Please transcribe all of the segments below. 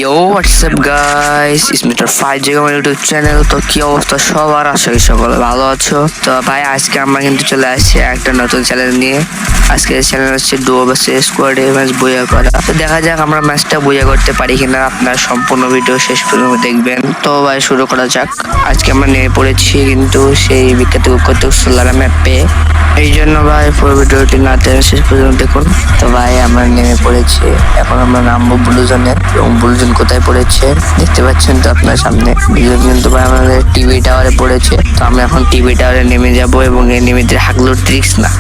Yo, what's up guys? It's Mr. 5G আমার YouTube channel. তো কি অবস্থা সবার, আশা করি সকলে ভালো আছো। তো ভাই আজকে আমরা কিন্তু চলে আসছি একটা নতুন চ্যানেল নিয়ে। আজকে চ্যানেল হচ্ছে ডুও ভার্সেস স্কোয়াডে ম্যাচ বইয়া করা। তো দেখা যাক আমরা ম্যাচটা বইয়া করতে পারি কিনা। আপনার সম্পূর্ণ ভিডিও শেষ পর্যন্ত দেখবেন। তো ভাই শুরু করা যাক। আজকে আমরা নেমে পড়েছি কিন্তু সেই বিখ্যাত কৌতুক সোলার ম্যাপে। এই জন্য ভাই পুরো ভিডিওটি না টেনে শেষ পর্যন্ত দেখুন। তো ভাই আমরা নেমে পড়েছি, এখন আমরা নামবো ব্লু জোনে। এবং ব্লু জোন কোথায় পড়েছে দেখতে পাচ্ছেন তো আপনার সামনে। ব্লু জোন কিন্তু ভাই আমাদের টিভি টাওয়ারে পড়েছে। তো আমরা এখন টিভি টাওয়ারে নেমে যাব এবং এনিমিদের হাগলু ট্রিক্স না,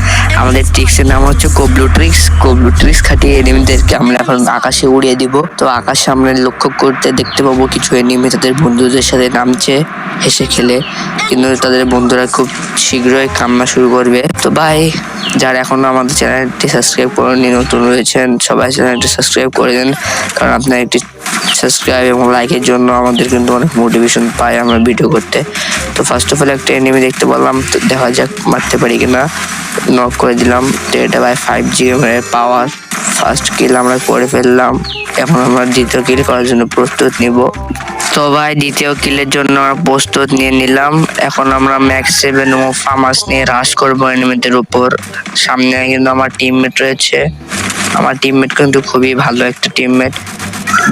আমাদের ট্রিক্সের নাম হচ্ছে কোবলু ট্রিক্স। কোবলু ট্রিক্স খাটিয়ে এনিমিদেরকে আমরা এখন আকাশে উড়িয়ে দিব। তো আকাশে আমরা লক্ষ্য করতে দেখতে পাবো কিছু এনিমি তাদের বন্ধুদের সাথে নামছে হেসে খেলে, কিন্তু তাদের বন্ধুরা খুব শীঘ্রই কান্না শুরু করবে। তো ভাই যারা এখনো আমাদের চ্যানেলটি সাবস্ক্রাইব করেননি, নতুন রয়েছেন, সবাই চ্যানেলটি সাবস্ক্রাইব করে দেন, কারণ আপনার একটি সাবস্ক্রাইব এবং লাইকের জন্য আমাদের কিন্তু অনেক মোটিভেশন পাই আমরা ভিডিও করতে। তো ফার্স্ট অফ অল একটা এনিমি দেখতে পেলাম, তো দেখা যাক মারতে পারি কিনা। নক করে দিলাম। তো এটা ভাই 5G পাওয়ার। ফার্স্ট কিল আমরা করে ফেললাম। এখন আমরা দ্বিতীয় কিল করার জন্য প্রস্তুত নিব। তো ভাই দ্বিতীয় কিলের জন্য প্রস্তুত নিয়ে নিলাম। এখন আমরা ম্যাক্স 7 ও ফার্মাস নিয়ে রাশ করবো এনিমিদের উপর। সামনে কিন্তু আমার টিমমেট রয়েছে। আমার টিমমেট কিন্তু খুবই ভালো একটা টিমমেট।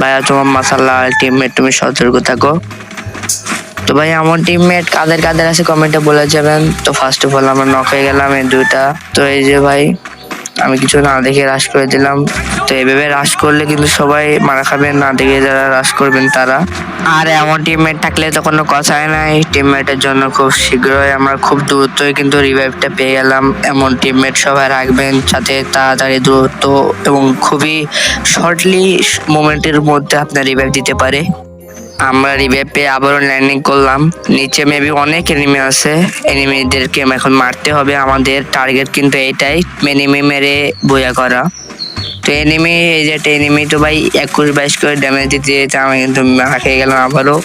ভাইয়া তোমার মাশাআল্লাহ টিমমেট, তুমি সতর্ক থাকো। তো ভাই আমার টিমমেট কাদের কাদের আছে কমেন্টে বলে যাবেন। তো ফার্স্ট অফ অল আমরা নক হয়ে গেলাম এই দুইটা। তো এই যে ভাই আমি কিছু না দেখে রাশ করে দিলাম। তো এভাবে রাশ করলে কিন্তু সবাই মারা খাবেন, না দেখে যারা রাশ করবেন তারা। আর এমন টিমমেট থাকলে তো কোনো কথাই নাই, টিমমেটের জন্য খুব শীঘ্রই আমরা খুব দ্রুতই কিন্তু রিভাইভটা পেয়ে গেলাম। এমন টিমমেট সবাই রাখবেন সাথে, তাড়াতাড়ি দ্রুত এবং খুবই শর্টলি মোমেন্টের মধ্যে আপনার রিভাইভ দিতে পারে। আমরা রিভাইভ পেয়ে আবারও ল্যান্ডিং করলাম। নিচে মেবি অনেক এনিমি আছে, এনিমিদেরকে এখন মারতে হবে। আমাদের টার্গেট কিন্তু এইটাই, এনিমি মেরে বইয়া করা। তো এনিমি, এই যে একটা এনিমি তো ভাই 21-22 করে ড্যামেজ দিতে যেতে আমি কিন্তু মারা খেয়ে গেলাম আবারও।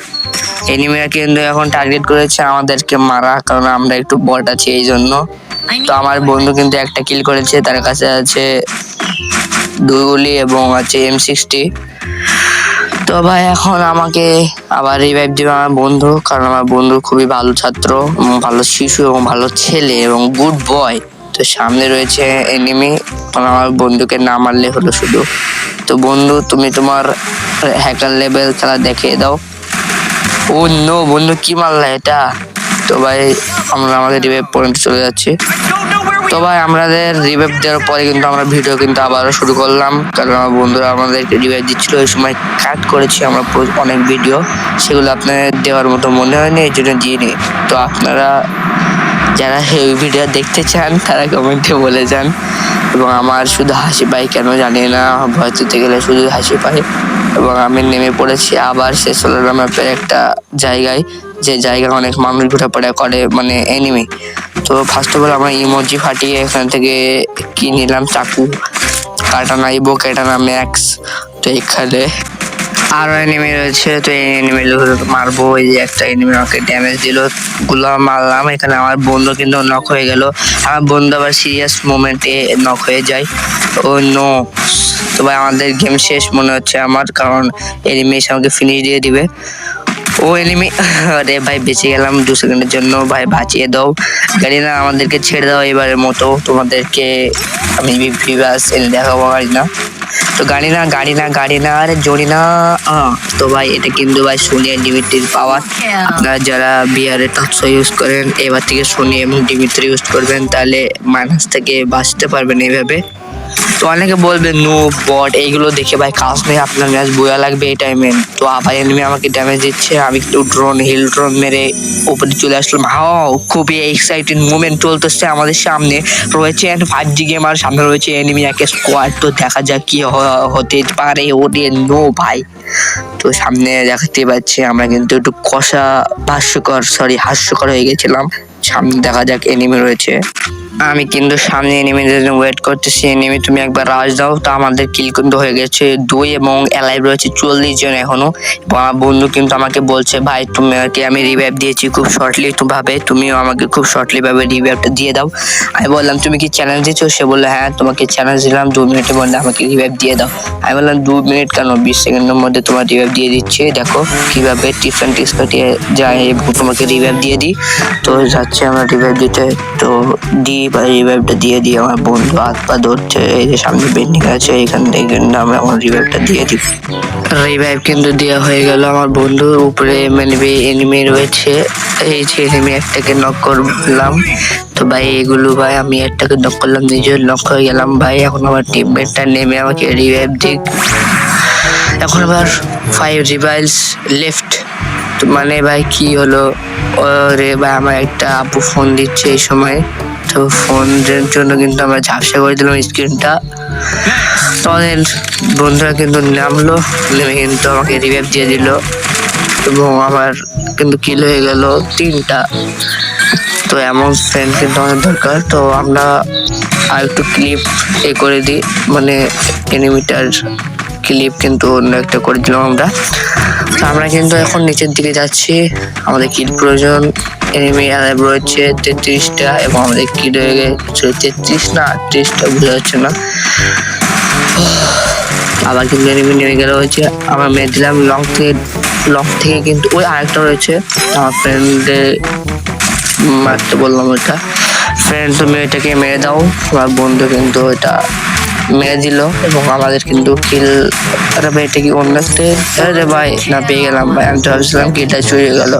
এনিমিরা কিন্তু এখন টার্গেট করেছে আমাদেরকে মারা, কারণ আমরা একটু বট আছি এই জন্য। তো আমার বন্ধু কিন্তু একটা কিল করেছে, তার কাছে আছে 2 গুলি এবং আছে M60। তো ভাই এখন আমাকে আবার রিভাইভ দিবে আমার বন্ধু, কারণ আমার বন্ধু খুবই ভালো ছাত্র এবং ভালো শিশু এবং ভালো ছেলে এবং গুড বয়। তো সামনে রয়েছে এনিমি, আমার বন্ধুকে না মারলে হলো শুধু। তো বন্ধু তুমি তোমার হ্যাকার লেভেল খেলা দেখিয়ে দাও। ও নো বন্ধু, কি মারলা এটা? তো ভাই আমরা আমাদের রিভাইভ পয়েন্ট চলে যাচ্ছি। তো ভাই আমাদের রিভাইভ দেওয়ার পরে কিন্তু আমরা ভিডিও কিন্তু আবারও শুরু করলাম, কারণ আমার বন্ধুরা আমাদেরকে রিভাইভ দিচ্ছিল। ওই সময় কাট করেছি আমরা অনেক ভিডিও, সেগুলো আপনাদের দেওয়ার মতো মনে হয়নি, এই জন্য দিইনি। তো আপনারা যারা এই ভিডিও দেখতে চান তারা কমেন্টে বলে যান। এবং আমার শুধু হাসি পাই কেন জানি না, ভয় পেতে গেলে শুধু হাসি পাই। এবং আমি নেমে পড়েছি আবার সেই সোলার ম্যাপের একটা জায়গায়, যে জায়গা অনেক মানুষ ঘোরাফেরা করে, মানে এনিমি। তো ফার্স্ট অফ অল আমরা ইমোজি ফাটিয়ে এখান থেকে কি নিলাম, চাকু, কাটানা ইবো, কাটানা ম্যাক্স। তো এখানে আরো এনিমি রয়েছে, তো এই এনিমি মারবো। এই যে একটা এনিমি আমাকে ড্যামেজ দিল, গুলো মারলাম। এখানে আমার বন্ধু কিন্তু নক হয়ে গেল। আমার বন্ধু আবার সিরিয়াস মোমেন্টে নক হয়ে যায়। ও নো, তো ভাই আমাদের গেম শেষ মনে হচ্ছে আমার, কারণ এনিমি এসে আমাকে ফিনিশ দিয়ে দিবে। ও এনিমি, আরে ভাই বেঁচে গেলাম 2 সেকেন্ডের জন্য। ভাই বাঁচিয়ে দাও, গাড়ি না আমাদেরকে ছেড়ে দাও এবারের মতো। তোমাদেরকে আমি ভিভাস এনে দেখাবো গাড়ি না। তো গাড়ি না, গাড়ি না, গাড়ি না, আরে জড়ি না। তো ভাই এটা কিন্তু ভাই সোনি আর ডিমিট্রির পাওয়ার। আপনারা যারা বিয়ারের টপস ইউজ করেন এবার থেকে সোনি এবং ডিমিট্রি ইউজ করবেন, তাহলে মাইনাস থেকে বাঁচতে পারবেন এইভাবে। তো অনেকে বলবে নো বট, এইগুলো দেখে ভাই কাজ নেই, আপনার ম্যাচ বয়া লাগবে এই টাইমে। তো আবার এনিমি আমাকে ড্যামেজ দিচ্ছে, আমি একটু হিল ড্রোন মেরে উপরে চলে আসলাম। খুবই এক্সাইটিং মুভমেন্ট চলতেছে। আমাদের সামনে রয়েছে 5G গেমার, সামনে রয়েছে এনিমি একটা স্কোয়াড। তো দেখা যাক কি হতে পারে ওদের। নো ভাই, তো সামনে দেখতে পাচ্ছি আমরা কিন্তু একটু হাস্যকর হয়ে গেছিলাম। সামনে দেখা যাক এনিমি রয়েছে। আমি কিন্তু সামনে এনিমিদের জন্য ওয়েট করতেছি। এনিমি তুমি একবার রাশ দাও। তো আমাদের কিল কিন্তু হয়ে গেছে 2 এবং অ্যালাইভ রয়েছে 40 জন এখনো। এবং আমার বন্ধু কিন্তু আমাকে বলছে ভাই তোমাকে আমি রিভাইভ দিয়েছি খুব শর্টলি, ভাবে তুমিও আমাকে খুব শর্টলি ভাবে রিভাইভটা দিয়ে দাও। আমি বললাম তুমি কি চ্যালেঞ্জ দিচ্ছ? সে বললো হ্যাঁ তোমাকে চ্যালেঞ্জ দিলাম 2 মিনিটের মধ্যে আমাকে রিভাইভ দিয়ে দাও। আমি বললাম 2 মিনিট কেন, 20 সেকেন্ডের মধ্যে তোমার রিভাইভ দিয়ে দিচ্ছে, দেখো কিভাবে টিফেন্ট কাটিয়ে যায় এবং তোমাকে রিভাইভ দিয়ে দিই। তো যাচ্ছে আমরা রিভাইভ দিতে, তো রিভাইভটা দিয়ে দিই। আমার বন্ধু হাত পা ধরছে, এই যে সামনে বেন্ডিং আছে এখান থেকে আমরা আমার রিভাইভটা দিয়ে দিই। রিভাইভ কিন্তু দেওয়া হয়ে গেল। আমার বন্ধুর উপরে এনিমি রয়েছে, এই যে এনিমি একটাকে নক করলাম। তো ভাই এগুলো ভাই আমি একটাকে নক করলাম, নিজের নক হয়ে গেলাম ভাই। এখন আমার টিমমেটটা নেমে আমাকে রিভাইভ দিক। এখন আবার 5 রিভাইভস লেফট। তো মানে ভাই কি হলো, রে ভাই আমার একটা আপু ফোন দিচ্ছে এই সময়। তো ফোনের জন্য কিন্তু আমরা ঝাপসা করে দিলাম স্ক্রিনটা। তো আমাদের বন্ধুরা কিন্তু নামলো, নেমে কিন্তু আমাকে রিভাইভ দিয়ে দিল এবং আমার কিন্তু কিল হয়ে গেল 3টা। তো এমন ফ্রেন্ড কিন্তু আমাদের দরকার। তো আমরা আর একটু ক্লিপ করে দিই, মানে এনিমিটার ক্লিপ কিন্তু অন্য একটা করে দিলাম আমরা। তো আমরা কিন্তু এখন নিচের দিকে যাচ্ছি, আমাদের কিল প্রয়োজন। এনিমি অ্যালাইভ রয়েছে 33টা এবং আমাদের কিল হয়ে গেছে 33 না 38টা, বোঝা যাচ্ছে না। আবার কিন্তু এনিমি নেমে গেল হয়েছে, আমরা মেরে দিলাম লং থেকে কিন্তু ওই আরেকটা রয়েছে। আমার ফ্রেন্ডে মারতে বললাম, ওইটা ফ্রেন্ড তুমি এটাকে মেরে দাও। আমার বন্ধু কিন্তু ওইটা মেরে দিল এবং আমাদের কিন্তু কিল। আরে ভাই এটা কি অন্য আরে ভাই না পেয়ে গেলাম ভাই, আমি তো ভাবছিলাম কিলটা চুরি হয়ে গেল।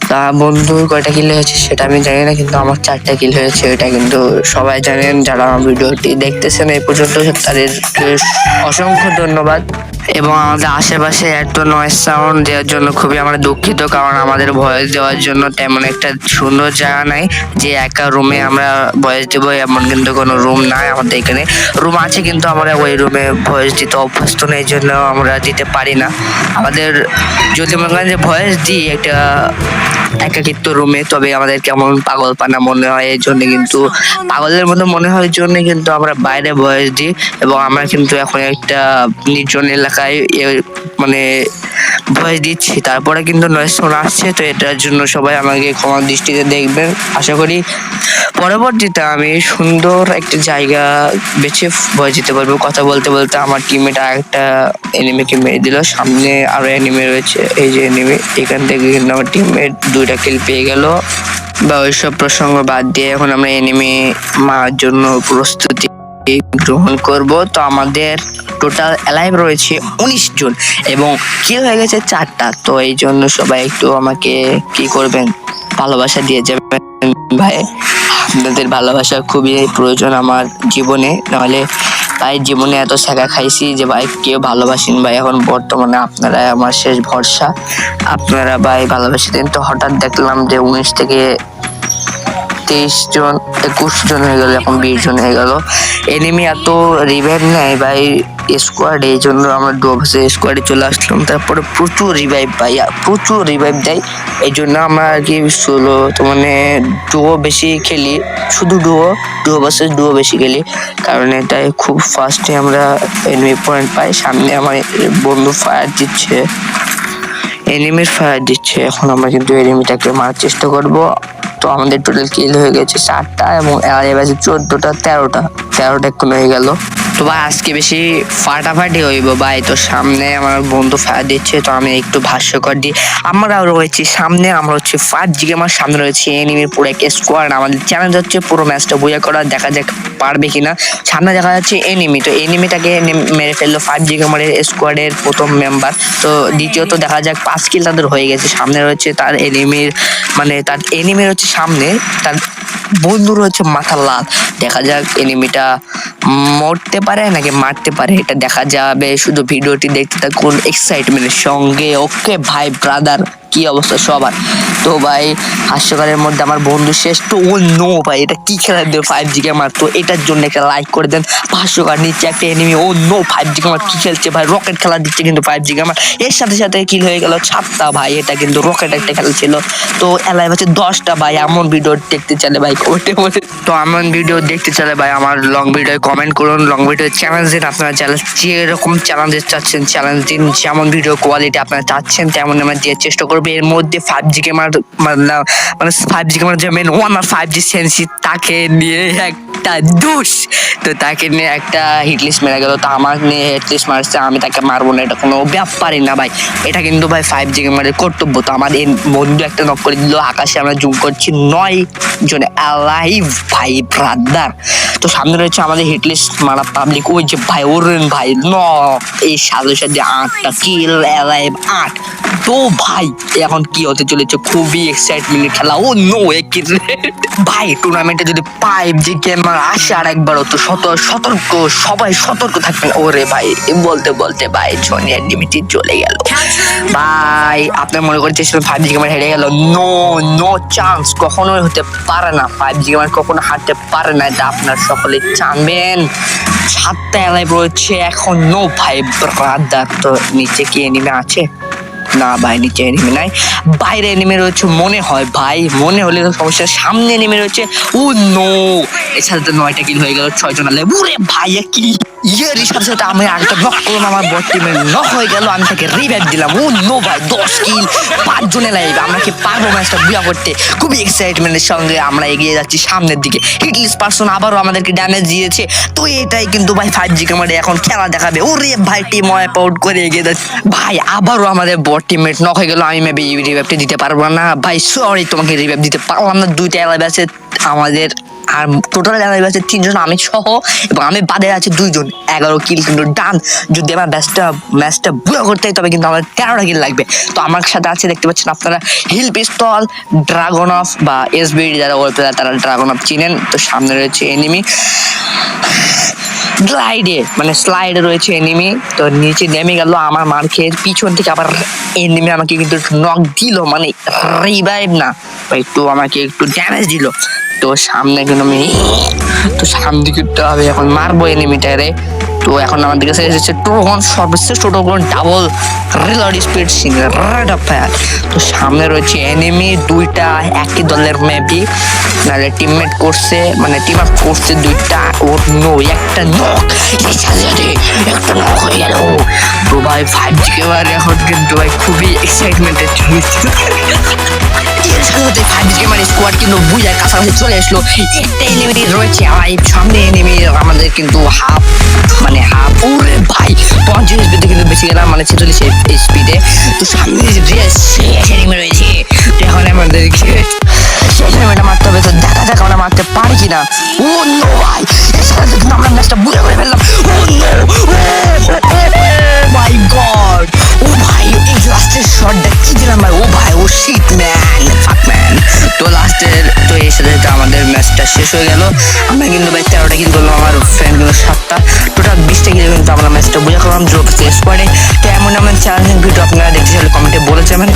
তা বন্ধুর কয়টা কিল হয়েছে সেটা আমি জানি না, কিন্তু আমার 4টা কিল হয়েছে, এটা কিন্তু সবাই জানেন যারা আমার ভিডিওটি দেখতেছেন এই পর্যন্ত, তাদেরকে অসংখ্য ধন্যবাদ। এবং আমাদের আশেপাশে এত নয়েজ সাউন্ড দেওয়ার জন্য খুবই আমরা দুঃখিত, কারণ আমাদের ভয়েস দেওয়ার জন্য তেমন একটা সুন্দর জায়গা নাই যে একা রুমে আমরা ভয়েস দেবো, এমন কিন্তু কোনো রুম নাই আমাদের এখানে। রুম আছে কিন্তু আমরা ওই রুমে ভয়েস দিতে অভ্যস্ত নেই, এই জন্য আমরা দিতে পারি না। আমাদের যদি মনে করেন যে ভয়েস দিই একটা একাকিত্ব রুমে, তবে আমাদের কেমন পাগলপানা মনে হয়, এই জন্য কিন্তু পাগলের মতো মনে হয় জন্য কিন্তু আমরা বাইরে ভয়েস দিই। এবং আমরা কিন্তু এখন একটা নির্জন এলাকায় মানে ভয়েস দিচ্ছি, তারপরে কিন্তু নয়েজ সাউন্ড আসছে। তো এটার জন্য সবাই আমাকে ক্ষমা দৃষ্টিতে দেখবেন। আশা করি পরবর্তীতে আমি সুন্দর একটা জায়গা বেছে ভয়েস দিতে পারবো। কথা বলতে বলতে আমার টিমমেট একটা এনিমিকে মেরে দিল, সামনে আরো এনিমি রয়েছে, এই যে এনিমি, এখান থেকে কিন্তু আমার টিমমেট 2টা কিল পেয়ে গেল। বা ওইসব প্রসঙ্গ বাদ দিয়ে এখন আমরা এনিমি মারার জন্য প্রস্তুতি গ্রহণ করব। তো আমাদের টোটাল অ্যালাইভ রয়েছে 19 জন এবং কিল হয়ে গেছে 4টা। তো এই জন্য সবাই একটু আমাকে কি করবেন, ভালোবাসা দিয়ে যাবেন ভাই। আপনাদের ভালোবাসা খুবই প্রয়োজন আমার জীবনে, নাহলে ভাই জীবনে এত শেখা খাইছি যে ভাই কেউ ভালোবাসেন ভাই। এখন বর্তমানে আপনারা আমার শেষ ভরসা, আপনারা ভাই ভালোবাসে দেন। তো হঠাৎ দেখলাম যে 19 থেকে 23 জন 21 জন হয়ে গেল, এখন 20 জন হয়ে গেল। এনিমি এত রিভাইভ নেয় ভাই স্কোয়াডে, এই জন্য আমরা ডুও স্কোয়াডে চলে আসলাম। তারপরে প্রচুর রিভাইভ পাই, প্রচুর রিভাইভ দেয়, এই জন্য আমরা আর কি সোলো তো মানে ডুও বেশি খেলি, শুধু ডুও ভার্সেস ডুও বেশি খেলি, কারণ এটাই খুব ফাস্টে আমরা এনিমি পয়েন্ট পাই। সামনে আমার বন্ধু ফায়ার দিচ্ছে, এনিমির ফায়ার দিচ্ছে, এখন আমরা কিন্তু এনিমিটাকে মারার চেষ্টা করব। তো আমাদের টোটাল কিল হয়ে গেছে 4টা এবং 14টা 13টা কোন হয়ে গেল। তো ভাই আজকে বেশি ফাটাফাটি হইব ভাই। তো সামনে আমার বন্ধু ফায়ার দিচ্ছে, তো আমি একটু ভাষ্যকর দিই। আমরাও রয়েছি সামনে, আমরা হচ্ছে 5G আমার সামনে রয়েছে এনিমির পুরো একটা স্কোয়াড। আমাদের চ্যালেঞ্জ হচ্ছে পুরো ম্যাচটা বুঝে করা, দেখা যাক পারবে কিনা। সামনে দেখা যাচ্ছে এনিমি, তো এনিমিটাকে মেরে ফেললো 5G আমার স্কোয়াডের প্রথম মেম্বার। তো দ্বিতীয়ত দেখা যাক 5 কিল তাদের হয়ে গেছে। সামনে রয়েছে তার এনিমির, মানে তার এনিমির হচ্ছে সামনে, তার বন্ধুর হচ্ছে মাথা লাল। দেখা যাক এনিমিটা মরতে পারে নাকি মারতে পারে, এটা দেখা যাবে। শুধু ভিডিওটি দেখতে থাকুন এক্সাইটমেন্টের সঙ্গে। ওকে ভাই ব্রাদার, কি অবস্থা সবার? তো ভাই হাস্যকারের মধ্যে আমার বন্ধু শেষ। তো ও নো ভাই, এটা কি খেলা দেবে 5G গেমার? তো এটার জন্য একটা লাইক করে দেন। হাস্যকার নিচে একটা এনিমি, ও নো 5G গেমার কি খেলছে ভাই, রকেট খেলা দিচ্ছে কিন্তু 5G গেমার। এর সাথে সাথে কিল হয়ে গেল 7টা ভাই, এটা কিন্তু রকেট একটা খেলা ছিল। তো অ্যালাইভ আছে 10টা ভাই, এমন ভিডিও দেখতে চাইলে ভাই কমেন্টে বলে, তো এমন ভিডিও দেখতে চাইলে ভাই আমার লং ভিডিও কমেন্ট করুন, লং ভিডিও চ্যালেঞ্জ দিন। আপনারা চ্যালেঞ্জ যেরকম চ্যালেঞ্জেস চাচ্ছেন চ্যালেঞ্জ দিন, যেমন ভিডিও কোয়ালিটি আপনারা চাচ্ছেন তেমন আমরা দিয়ে চেষ্টা করবো। এর মধ্যে 5G গেমার মানে 5G গেমার যে মেন ওনার 5G সেন্সি তাকে নিয়ে একটা দোষ, তো তাকে নিয়ে একটা হিটলিস্ট মেরে গেল, তো আমার নিয়ে হিটলিস্ট মারছে, আমি তাকে মারবো না, এটা কোনো ব্যাপারই না ভাই। এটা কিন্তু ভাই 5G গেমারের কর্তব্য। তো আমার এই বন্ধু একটা নক করে দিল আকাশে, আমরা জুম করছি 9 জনে অ্যালাইভ ভাই ব্রাদার। তো সামনে রয়েছে আমাদের হিটলিস্ট মারা পাবলিক, ওই যে ভাই ওরেন ভাই এই সাথে সাথে 8টা কিল অ্যালাইভ 8। তো ভাই এখন কি হতে চলেছে, খুবই এক্সাইটমেন্ট খেলা। ও নো ভাই টুর্নামেন্টে যদি 5G গেমার আসে আর একবারও, তো সতর্ক সবাই সতর্ক থাকবেন। ওরে ভাই বলতে বলতে ভাই সোনিয়া লিমিটেড চলে গেল ভাই। আপনার মনে করছেন 5G গেমার হেরে গেল? নো নো চান্স, কখনোই হতে পারে না। 5G গেমার কখনো হারতে পারে না, এটা আপনার সকলে জানবেন। 7টা অ্যালাইভ রয়েছে এখন। নো ভাই ব্রাদার, তো নিচে কি এনিমে আছে? না ভাই নিচে এনিমি নাই, বাইরে এনিমি রয়েছে মনে হয় ভাই, মনে হলে তো সমস্যা। সামনে এনিমি রয়েছে। ও নো, এর সাথে 9টা কিল হয়ে গেল, 6 জন আলে। ওরে ভাই কি এর সাথে সাথে আমি একটা নক করলাম, আমার বট টিমে নক হয়ে গেল, আমি তাকে রিভাইভ দিলাম। ও নো ভাই 10 কিল 5 জনে লাইভ, আমরা কি পারবো ম্যাচটা বুয়া করতে? খুবই এক্সাইটমেন্টের সঙ্গে আমরা এগিয়ে যাচ্ছি সামনের দিকে। হিটলিস্ট পারসন আবারও আমাদেরকে ড্যামেজ দিয়েছে, তো এটাই কিন্তু ভাই 5G গেমার এখন খেলা দেখাবে। ওরে ভাই টিম ওয়াইপ আউট করে এগিয়ে যাচ্ছে ভাই। আবারও আমাদের বট টিমমেট নক হয়ে গেল, আমি মেবি রিভাইভটা দিতে পারবো না ভাই, সরি তোমাকে রিভাইভ দিতে পারলাম না। 2টা অ্যালাইভ আছে আমাদের, আর টোটাল অ্যালাইভ আছে 3 জন, আমি সহ, এবং আমি বাদে আছে 2 জন। 11 কিল কিন্তু ডান। যদি আমার ম্যাচটা বুয়া করতে হয় তবে কিন্তু আমার 13টা কিল লাগবে। তো আমার সাথে আছে দেখতে পাচ্ছেন আপনারা হিল পিস্তল, ড্রাগন অফ বা এসবিডি যারা ওর প্লেয়ার তারা ড্রাগন অফ চিনেন। তো সামনে রয়েছে এনিমি স্লাইডে রয়েছে এনিমি, তো নিচে নেমে গেল আমার মার খেয়ে। পিছন থেকে আবার এনিমি আমাকে কিন্তু নক দিল, মানে রিভাইভ না ভাই, তো আমাকে একটু ড্যামেজ দিল। তো সামনে কিন্তু আমি তো সামনে কিন্তু হবে, এখন মারবো এনিমিটারে। তো এখন আমাদের কাছে এসেছে টোগন, সর্বশ্রেষ্ঠ টোগন, double reload speed, single rate of fire. তো সামনে রয়েছে এনিমি 2টা, একই দলের মেবি, নাহলে টিমমেট করছে, মানে টিম আপ করছে 2টা। ওর নো একটা নক, একটা নক হয়ে গেল। তো ভাই 5G গেমার এখন কিন্তু ভাই খুবই এক্সাইটমেন্টেড চলছে। 5G গেমার স্কোয়াড কিন্তু বুঝার কাছাকাছি চলে আসলো। একটা এনিমি রয়েছে আমার সামনে, এনিমি আমাদের কিন্তু হাফ। ওরে ভাই 50 স্পিডে কিন্তু বেশি গেলাম, মানে 46 স্পিডে। তো সামনে এনিমি রয়েছে, তো এখন আমাদেরকে শেষ এনিমিটা মারতে হবে। তো দেখা যাক আমরা মারতে পারি কিনা। ও নো ভাই, আমরা ম্যাচটা বুঝে করে ফেললাম। ও নো মাই গড, ও ভাই এই লাস্টের শটটা কি দিলাম ভাই। ও ভাই ও শিট ম্যান, ফাক ম্যান। তো লাস্টের তো এই সাথে আমাদের ম্যাচটা শেষ হয়ে গেল। আমরা কিন্তু ভাই 13টা কিল করলাম, আমার ফ্রেন্ড কিন্তু 7টা, টোটাল 20টা কিল কিন্তু আমরা ম্যাচটা বুঝে করলাম স্কোয়াডে। তো এমন চ্যালেঞ্জিং ভিডিও আপনারা দেখতে চাইলে কমেন্টে বলে যাবেন।